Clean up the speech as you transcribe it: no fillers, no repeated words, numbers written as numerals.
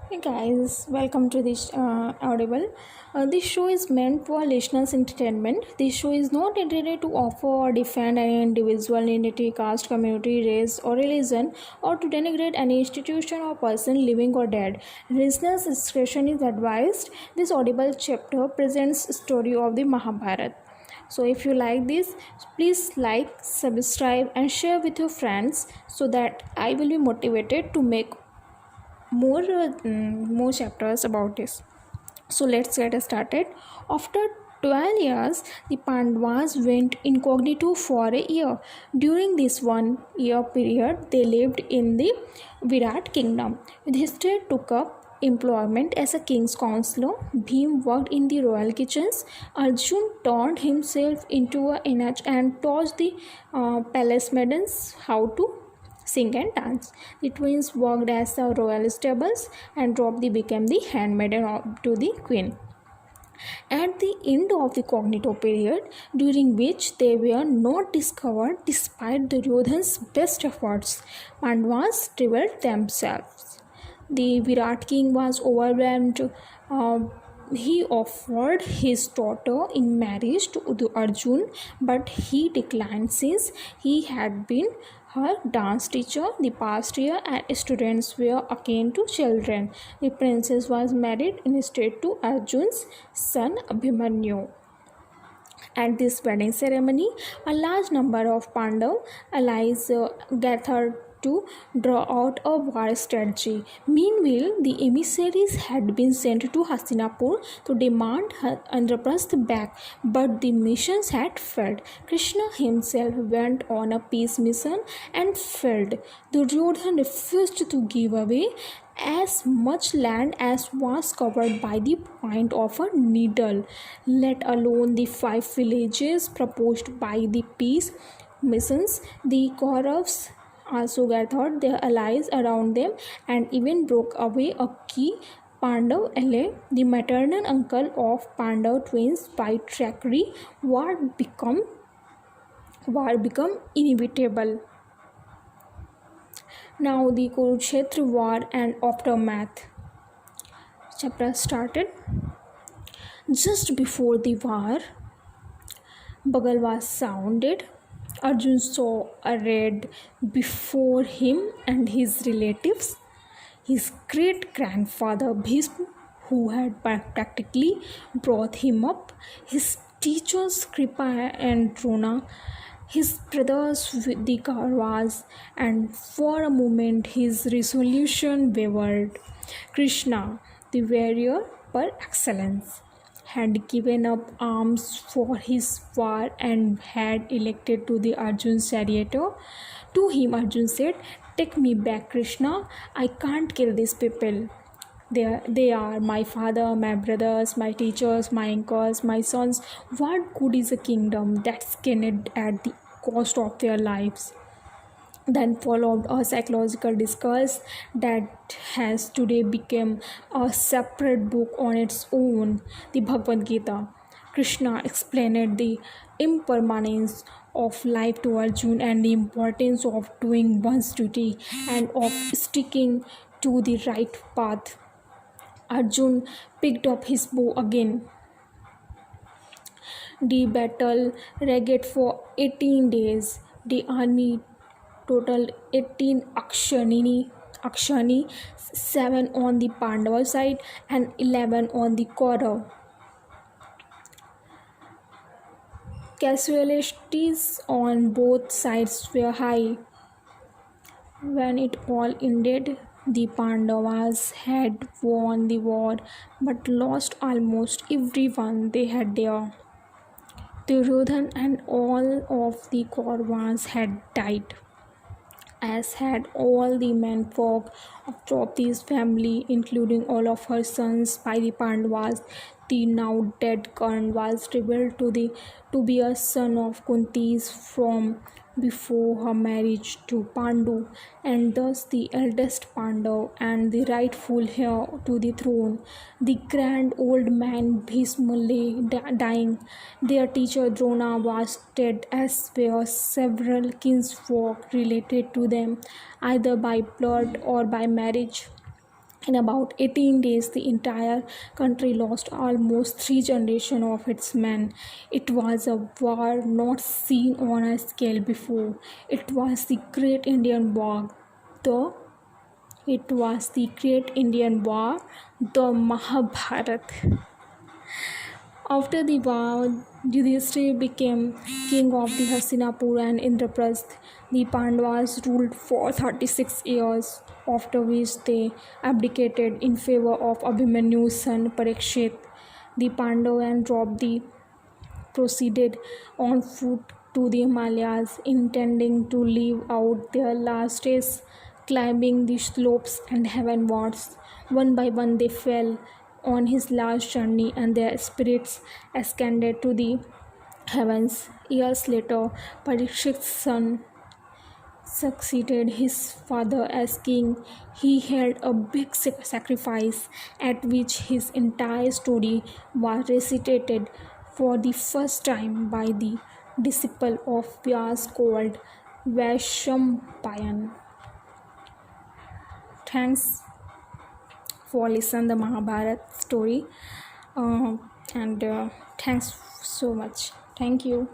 Hey guys, welcome to this Audible. This show is meant for listeners' entertainment. This show is not intended to offer or defend any individual, identity, caste, community, race, or religion, or to denigrate any institution or person living or dead. Listeners' discretion is advised. This Audible chapter presents a story of the Mahabharata. So if you like this, please like, subscribe, and share with your friends so that I will be motivated to make more chapters about this. So let's get started. After 12 years, the Pandavas went incognito for a year. During this 1 year period, they lived in the Virat kingdom. Yudhishthir took up employment as a king's counselor. Bhim worked in the royal kitchens. Arjun turned himself into a eunuch and taught the palace maidens how to sing and dance. The twins worked as the royal stables and Draupadi became the handmaiden to the queen. At the end of the cognito period, during which they were not discovered despite Duryodhana's best efforts, Pandavas revealed themselves. The Virat king was overwhelmed. He offered his daughter in marriage to Arjun, but he declined since he had been her dance teacher the past year and students were akin to children. The princess was married instead to Arjun's son Abhimanyu. At this wedding ceremony, a large number of Pandav allies gathered to draw out a war strategy. Meanwhile, the emissaries had been sent to Hastinapur to demand Indraprastha back, but the missions had failed. Krishna himself went on a peace mission and failed. Duryodhana refused to give away as much land as was covered by the point of a needle, let alone the 5 villages proposed by the peace missions. The Kauravas also gathered their allies around them and even broke away a key Pandav ally, the maternal uncle of Pandav twins, by trickery. War become inevitable. Now the Kurukshetra war and aftermath. Chapter started. Just before the war, bugle was sounded. Arjun saw a raid before him and his relatives. His great grandfather Bhisma, who had practically brought him up, his teachers Kripa and Drona, his brothers the Kauravas, and for a moment his resolution wavered. Krishna, the warrior per excellence, had given up arms for his war and had elected to the Arjun's charioteer. To him Arjun said, "Take me back, Krishna. I can't kill these people. They are my father, my brothers, my teachers, my uncles, my sons. What good is a kingdom that's gained at the cost of their lives?" Then followed a psychological discourse that has today become a separate book on its own, the Bhagavad Gita. Krishna explained the impermanence of life to Arjun and the importance of doing one's duty and of sticking to the right path. Arjun picked up his bow again. The battle raged for 18 days. The army totaled 18 Akshani, 7 on the Pandava side and 11 on the Kaurav. Casualties on both sides were high. When it all ended, the Pandavas had won the war but lost almost everyone they had there. Duryodhana and all of the Kauravas had died, as had all the menfolk of Draupadi's family, including all of her sons, by the Pandavas. The now dead Karna was revealed to be a son of Kunti's from before her marriage to Pandu, and thus the eldest Pandav and the rightful heir to the throne. The grand old man Bhisma lay dying. Their teacher Drona was dead, as were several kinsfolk related to them, either by blood or by marriage. In about 18 days, the entire country lost almost three generations of its men. It was a war not seen on a scale before. It was the Great Indian War. The it was the Great Indian War, the Mahabharat. After the war, Yudhishthira became king of the Hastinapur and Indraprasth. The Pandavas ruled for 36 years, after which they abdicated in favor of Abhimanyu's son Parikshit. The Pandavas and Draupadi proceeded on foot to the Himalayas, intending to live out their last days climbing the slopes and heavenwards. One by one, they fell on his last journey, and their spirits ascended to the heavens. Years later, Parikshit's son succeeded his father as king. He held a big sacrifice at which his entire story was recited for the first time by the disciple of Vyas called Vaishampayan. Thanks for listening the Mahabharat story, and thanks so much. Thank you.